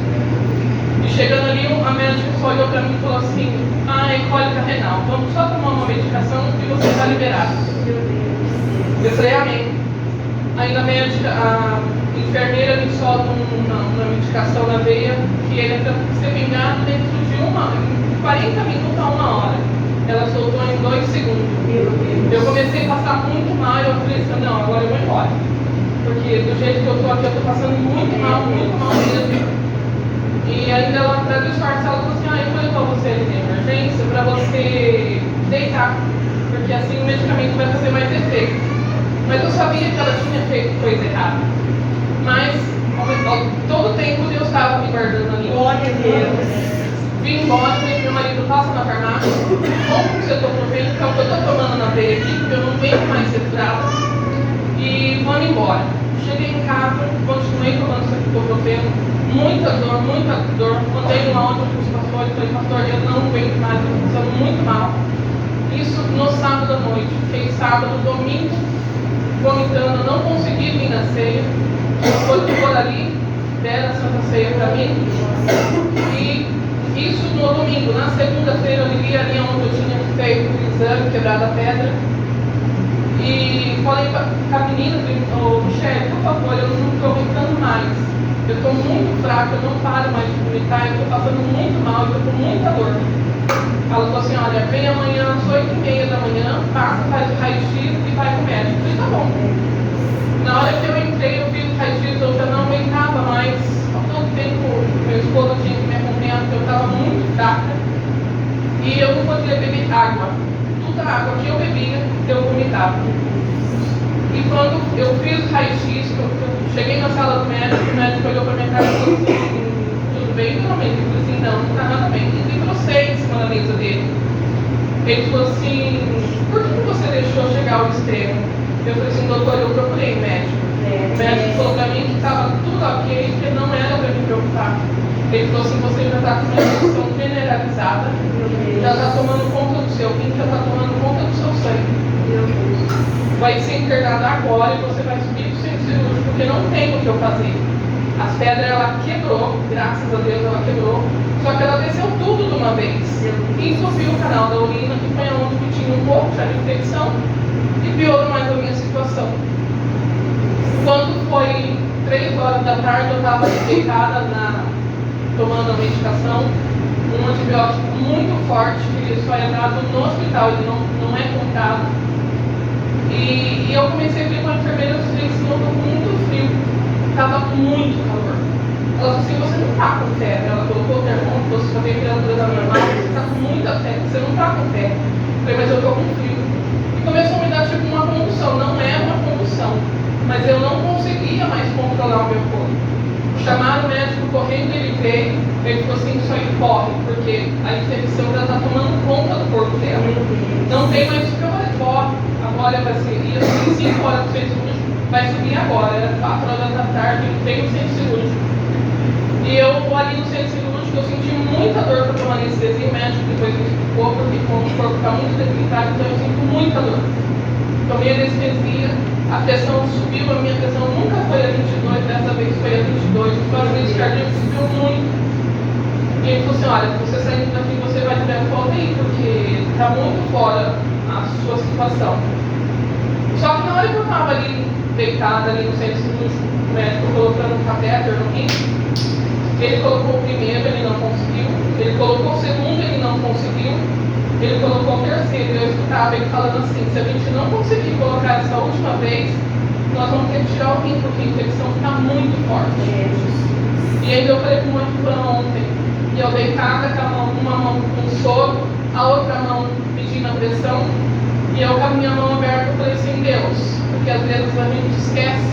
E chegando ali, a médica só olhou para mim e falou assim, é cólica renal, vamos só tomar uma medicação e você está liberado. Eu falei, amém. Aí a médica, a enfermeira me solta uma medicação na veia, que ele é para ser vingado dentro de 40 minutos a 1 hora. Ela soltou em 2 segundos. Eu comecei a passar muito mal, eu falei assim, não, agora eu vou embora. Porque do jeito que eu estou aqui, eu estou passando muito mal mesmo. E ainda ela, para disfarçar, ela falou assim, eu falei para você ali na emergência, para você deitar, porque assim o medicamento vai fazer mais efeito. Mas eu sabia que ela tinha feito coisa errada. Mas, todo o tempo Deus estava me guardando ali. Glória a Deus. Vim embora, falei pro meu marido, passa na farmácia, compra o cetoprofeno, que é o que eu estou tomando na veia aqui, porque eu não aguento mais ser frada, e vamos embora. Cheguei em casa, continuei tomando cetoprofeno, muita dor, mandei um áudio para os pastores, falei, pastor, eu não aguento mais, eu estou passando muito mal. Isso no sábado à noite, fiquei sábado, domingo, vomitando, não consegui vir na ceia, foi por ali, deram a Santa Ceia para mim, e isso no domingo. Na segunda-feira eu liguei ali onde eu tinha feito o exame, quebrado a pedra, e falei para a menina, Michele, por favor, eu não estou aguentando mais, eu estou muito fraca, eu não paro mais de vomitar, eu estou passando muito mal, eu estou com muita dor. Ela falou assim, olha, vem amanhã às 8h30 da manhã, passa, faz o raio-x e vai pro médico. Eu falei, tá bom. Na hora que eu entrei, eu vi o raio-x, eu já não aguentava mais. Há todo tempo, meu esposo tinha que me acompanhar, porque eu estava muito fraca. E eu não podia beber água. Toda a água que eu bebia, eu vomitava. E quando eu fiz o raio-x, eu cheguei na sala do médico, o médico olhou para minha cara e falou assim, tudo bem, finalmente? Eu falei assim, não está nada bem. E debrucei em cima da mesa dele. Ele falou assim, por que você deixou chegar ao extremo? Eu falei assim, doutor, eu procurei o médico. O médico falou para mim que estava tudo ok, que Ele falou assim, você já está com uma infecção generalizada, já está tomando conta do seu rim, já está tomando conta do seu sangue. Vai ser internado agora e você vai subir para o centro cirúrgico, porque não tem o que eu fazer. As pedras ela quebrou, graças a Deus ela quebrou, só que ela desceu tudo de uma vez. E entupiu o canal da urina, que foi onde que tinha um pouco já de infecção, e piorou mais a minha situação. Quando foi 3 horas da tarde, eu estava deitada tomando a medicação, um antibiótico muito forte, que ele só é dado no hospital, ele não é comprado. E eu comecei a ver com a enfermeira, eu disse, eu estou com muito frio, estava com muito calor. Ela falou assim, você não está com febre. Ela colocou o termômetro, você só tem a temperatura normal, você está com muita febre, você não está com febre. Eu falei, mas eu estou com frio. E começou a me dar tipo uma convulsão, não é uma convulsão, mas eu não conseguia mais controlar o meu corpo. Chamaram o médico correndo, ele veio, ele falou assim, isso aí corre, porque a infecção já está tomando conta do corpo dela. Não tem mais o que eu falei, corre, agora vai ser, ia subir 5 horas do centro cirúrgico, vai subir agora, era 4 horas da tarde, tem o centro cirúrgico. E eu ali no centro cirúrgico, eu senti muita dor para tomar anestesia, o médico depois me explicou, porque como o corpo está muito debilitado, então eu sinto muita dor. Tomei anestesia, a pressão subiu, a minha pressão nunca foi a 22, dessa vez foi a 22, o batimento cardíaco subiu muito. E ele falou assim, olha, você saindo daqui, você vai ter que voltar aí, porque está muito fora a sua situação. Só que na hora que eu estava ali, deitada ali no centro cirúrgico, o médico colocando um catéter no rim, ele colocou o primeiro, ele não conseguiu, ele colocou o segundo, ele não conseguiu, ele colocou o terceiro, eu escutava ele falando assim, se a gente não conseguir colocar essa última vez, nós vamos ter que tirar o rim, porque a infecção está muito forte. E aí eu falei com uma irmã ontem, e eu deitada com a mão, uma mão com soro, a outra mão pedindo a pressão, e eu com a minha mão aberta, eu falei assim, Deus, porque às vezes a gente esquece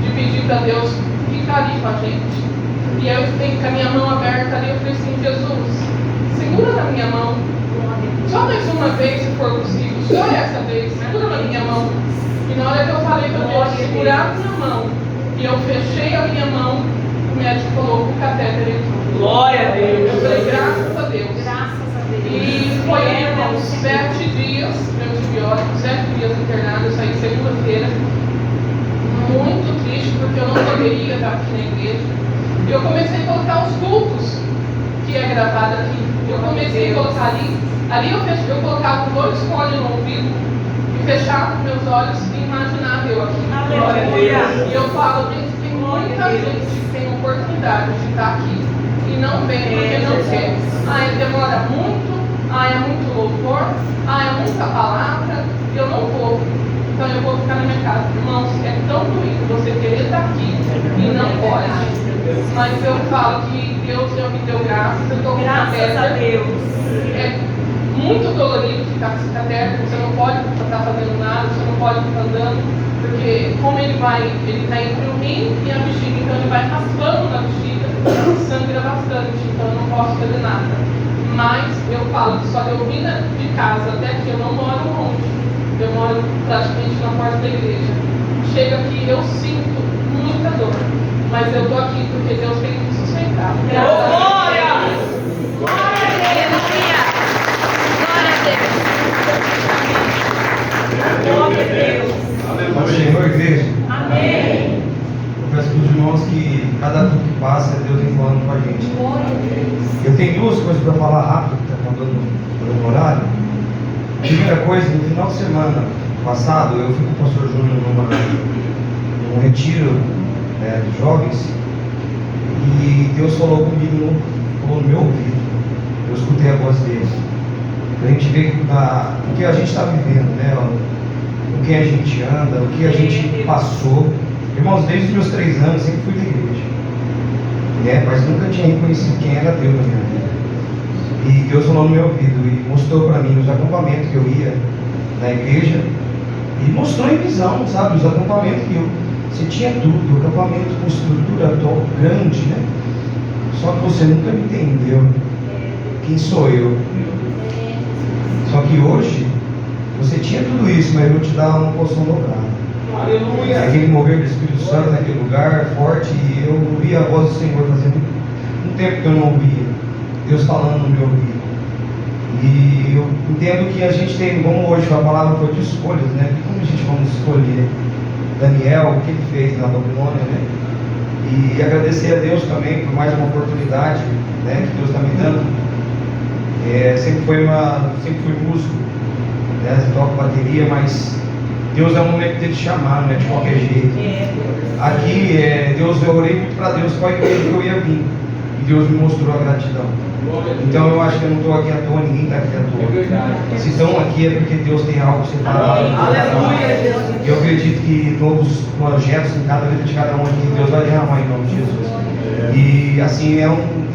de pedir para Deus ficar ali com a gente. E eu fiquei com a minha mão aberta ali, eu falei assim, Jesus, segura na minha mão, só mais uma vez se for possível, só essa vez, segura na minha mão. E na hora que eu falei para Deus segurar a minha mão, e eu fechei a minha mão, o médico colocou o catéter eletrônico. Glória a Deus! Eu falei, graças a Deus. Graças a Deus. E foi uns 7 dias de antibiótico, 7 dias internado, eu saí segunda-feira, muito triste, porque eu não poderia estar aqui na igreja. E eu comecei a colocar os cultos que é gravado aqui. Eu comecei a colocar ali eu colocava 2 fones no ouvido e fechava meus olhos e imaginava eu aqui. Aleluia. E eu falo, gente, tem muita gente que tem oportunidade de estar aqui e não vem porque não quer. Demora muito, é muito louvor, é muita palavra, e eu não vou. Então eu vou ficar na minha casa. Irmãos, é tão doído você querer estar aqui e não pode. Mas eu falo que Deus já me deu graça, eu estou com Graças a Deus. É muito dolorido ficar com esse catéter, você não pode estar fazendo nada, você não pode estar andando, porque como ele está entre o rim e a bexiga, então ele vai raspando na bexiga, sangra bastante, então eu não posso fazer nada. Mas eu falo que só de eu vir de casa até aqui, eu não moro longe, eu moro praticamente na porta da igreja. Chega aqui, eu sinto muita dor, mas eu estou aqui porque Deus tem que me sustentar. Glória! Glória a Deus. Paz do Senhor, igreja. Amém. Eu peço para os irmãos que cada tudo que passa, Deus vem falando com a gente. Glória a Deus. Eu tenho 2 coisas para falar rápido, que está contando no horário. Primeira coisa, no final de semana passado, eu fui com o pastor Júnior num retiro de jovens, e Deus falou comigo, falou no meu ouvido. Eu escutei a voz dele. A gente vê o que a gente está vivendo, né? O que a gente anda, o que a gente passou. Irmãos, desde os meus 3 anos sempre fui da igreja, né? Mas nunca tinha reconhecido quem era Deus na minha vida. E Deus falou no meu ouvido e mostrou para mim os acampamentos que eu ia na igreja, e mostrou em visão, sabe? Os acampamentos que você tinha tudo, acampamento com estrutura top, grande, né? Só que você nunca me entendeu quem sou eu. Só que hoje, você tinha tudo isso, mas eu vou te dar uma porção dobrada. Aleluia! Aquele mover do Espírito Santo naquele lugar forte, e eu ouvi a voz do Senhor fazendo um tempo que eu não ouvia Deus falando no meu ouvido. E eu entendo que a gente tem, como hoje a palavra foi de escolhas, né? Como a gente vamos escolher Daniel, o que ele fez na Babilônia, né? E agradecer a Deus também por mais uma oportunidade, né, que Deus está me dando. Sempre fui músico, né? Toco bateria, mas Deus é o momento de te chamar, não é de qualquer jeito. Aqui, eu orei muito para Deus qual igreja que eu ia vir. E Deus me mostrou a gratidão. Então eu acho que eu não estou aqui à toa, ninguém está aqui à toa. Se estão aqui é porque Deus tem algo separado. E eu acredito que novos projetos em cada vida de cada um aqui, Deus vai derramar em nome de Jesus. E assim, é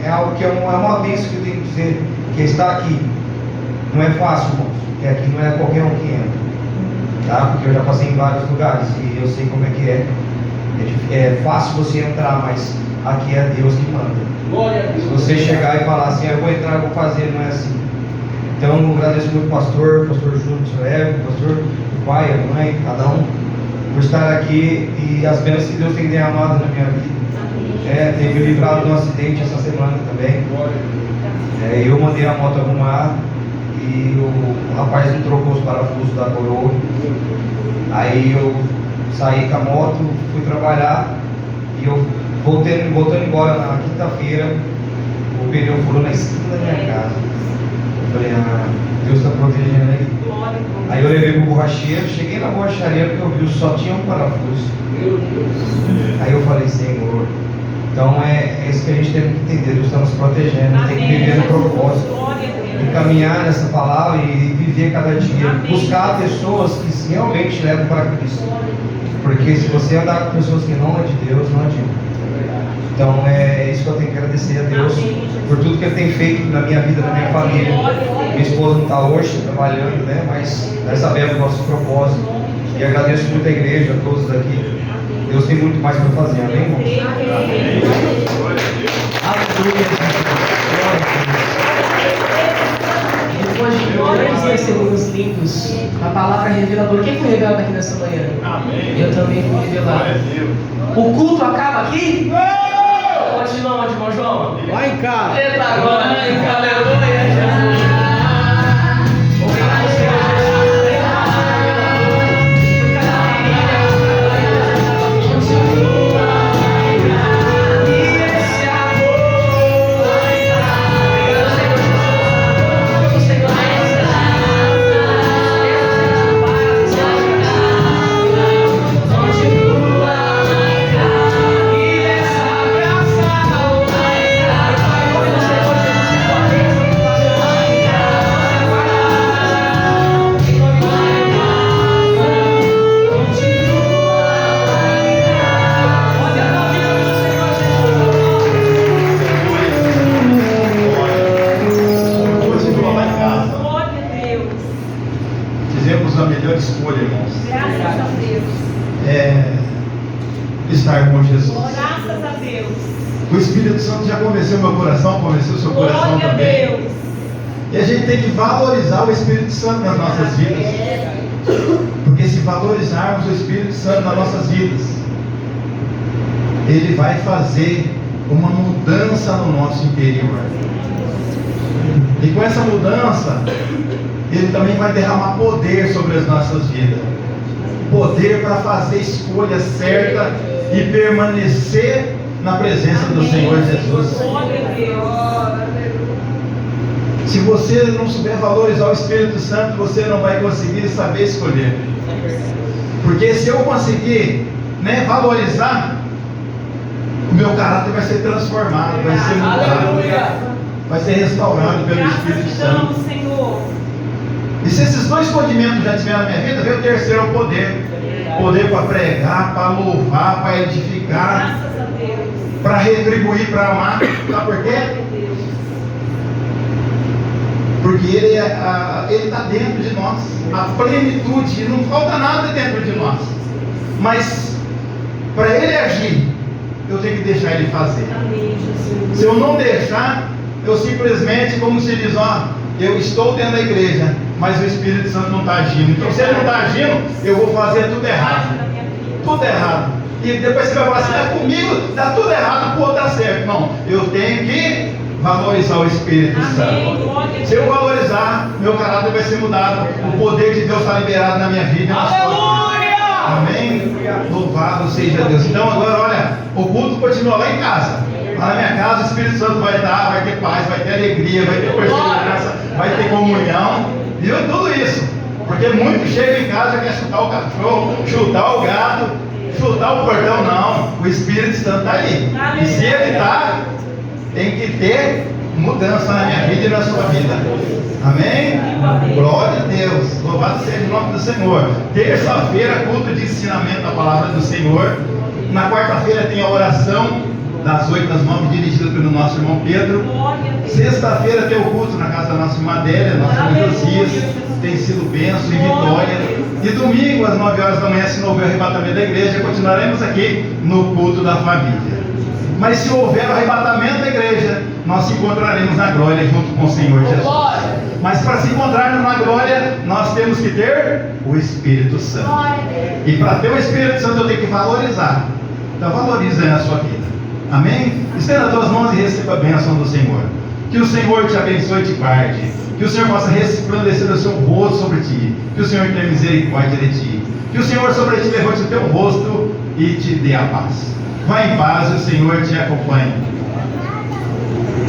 algo que é uma bênção que eu tenho que dizer, que estar aqui não é fácil, irmãos, porque aqui não é qualquer um que entra. Tá? Porque eu já passei em vários lugares e eu sei como é que é. É fácil você entrar, mas aqui é Deus que manda. Se você chegar e falar assim, eu vou entrar, eu vou fazer, não é assim. Então eu agradeço muito o pastor Júnior, o senhor Ego, o pastor, o pai, a mãe, cada um, por estar aqui e as bênçãos que Deus tem derramado na minha vida. Teve me livrado de um acidente essa semana também. Eu mandei a moto arrumar e o rapaz não trocou os parafusos da coroa. Aí eu saí com a moto, fui trabalhar e eu voltando embora na quinta-feira, o pneu furou na esquina da minha casa. Eu falei, Deus está protegendo aí. Aí eu levei pro borracheiro, cheguei na borracharia porque eu vi só tinha um parafuso. Aí eu falei, Senhor, então é isso que a gente tem que entender, Deus está nos protegendo, tem que viver no propósito, e caminhar nessa palavra e viver cada dia, buscar pessoas que realmente levam para Cristo, porque se você andar com pessoas que não é de Deus, não adianta. Então é isso que eu tenho que agradecer a Deus por tudo que Ele tem feito na minha vida, na minha família. Minha esposa não está hoje trabalhando, né? Mas nós sabemos o nosso propósito e agradeço muito a igreja, a todos aqui. Deus tem muito mais para fazer, amém, irmãos? Amém. Depois de 3 testemunhos lindos, a palavra reveladora. Quem foi revelado aqui nessa manhã? Amém. Eu também fui revelado. O culto acaba aqui? Continua onde, irmão João? Lá em casa. Eita, agora, aleluia, Jesus. Obrigado, Senhor Jesus. A melhor escolha, irmãos. Graças a Deus. Estar com Jesus. Graças a Deus. O Espírito Santo já convenceu meu coração, convenceu o seu coração Glória também. a Deus. E a gente tem que valorizar o Espírito Santo nas nossas vidas. Porque se valorizarmos o Espírito Santo nas nossas vidas, ele vai fazer uma mudança no nosso interior. E com essa mudança, ele também vai derramar poder sobre as nossas vidas. Poder para fazer escolha certa e permanecer na presença do Senhor Jesus. Se você não souber valorizar o Espírito Santo, você não vai conseguir saber escolher. Porque se eu conseguir, valorizar, o meu caráter vai ser transformado, vai ser mudado, vai ser restaurado pelo Espírito Santo. E se esses 2 condimentos já estiverem na minha vida, vem o terceiro, o poder. Poder para pregar, para louvar, para edificar, para retribuir, para amar. Sabe por quê? Porque Ele está dentro de nós. A plenitude, não falta nada dentro de nós. Mas para Ele agir, eu tenho que deixar Ele fazer. Se eu não deixar, eu simplesmente, como se diz, eu estou dentro da igreja, mas o Espírito Santo não está agindo. Então, se ele não está agindo, eu vou fazer tudo errado. Tudo errado. E depois você vai falar assim, comigo dá tudo errado, o outro dá certo. Não, eu tenho que valorizar o Espírito Santo. Se eu valorizar, meu caráter vai ser mudado. O poder de Deus está liberado na minha vida. Amém? Louvado seja Deus. Então agora olha, o culto continua lá em casa. Lá na minha casa o Espírito Santo vai dar, vai ter paz, vai ter alegria, vai ter perseverança, vai ter comunhão. Viu? Tudo isso. Porque muito chega em casa e quer chutar o cachorro, chutar o gato, chutar o portão, não. O Espírito Santo está aí. E se ele está, tem que ter mudança na minha vida e na sua vida. Amém? Glória a Deus. Louvado seja o nome do Senhor. Terça-feira, culto de ensinamento da palavra do Senhor. Na quarta-feira tem a oração das 8 às 9, dirigida pelo nosso irmão Pedro. Sexta-feira tem o culto na casa da nossa irmã Adélia, nosso irmão Josias. Tem sido bênção e vitória. E domingo, às 9 horas da manhã, se não houver arrebatamento da igreja, continuaremos aqui no culto da família. Mas se houver o arrebatamento da igreja, nós se encontraremos na glória junto com o Senhor Jesus. Mas para se encontrarmos na glória, nós temos que ter o Espírito Santo. E para ter o Espírito Santo, eu tenho que valorizar. Então valorize aí a sua vida. Amém? Estenda as tuas mãos e receba a bênção do Senhor. Que o Senhor te abençoe e te guarde. Que o Senhor possa resplandecer o seu rosto sobre ti. Que o Senhor tenha misericórdia de ti. Que o Senhor sobre ti levante o teu rosto e te dê a paz. Vá em paz, o Senhor te acompanhe.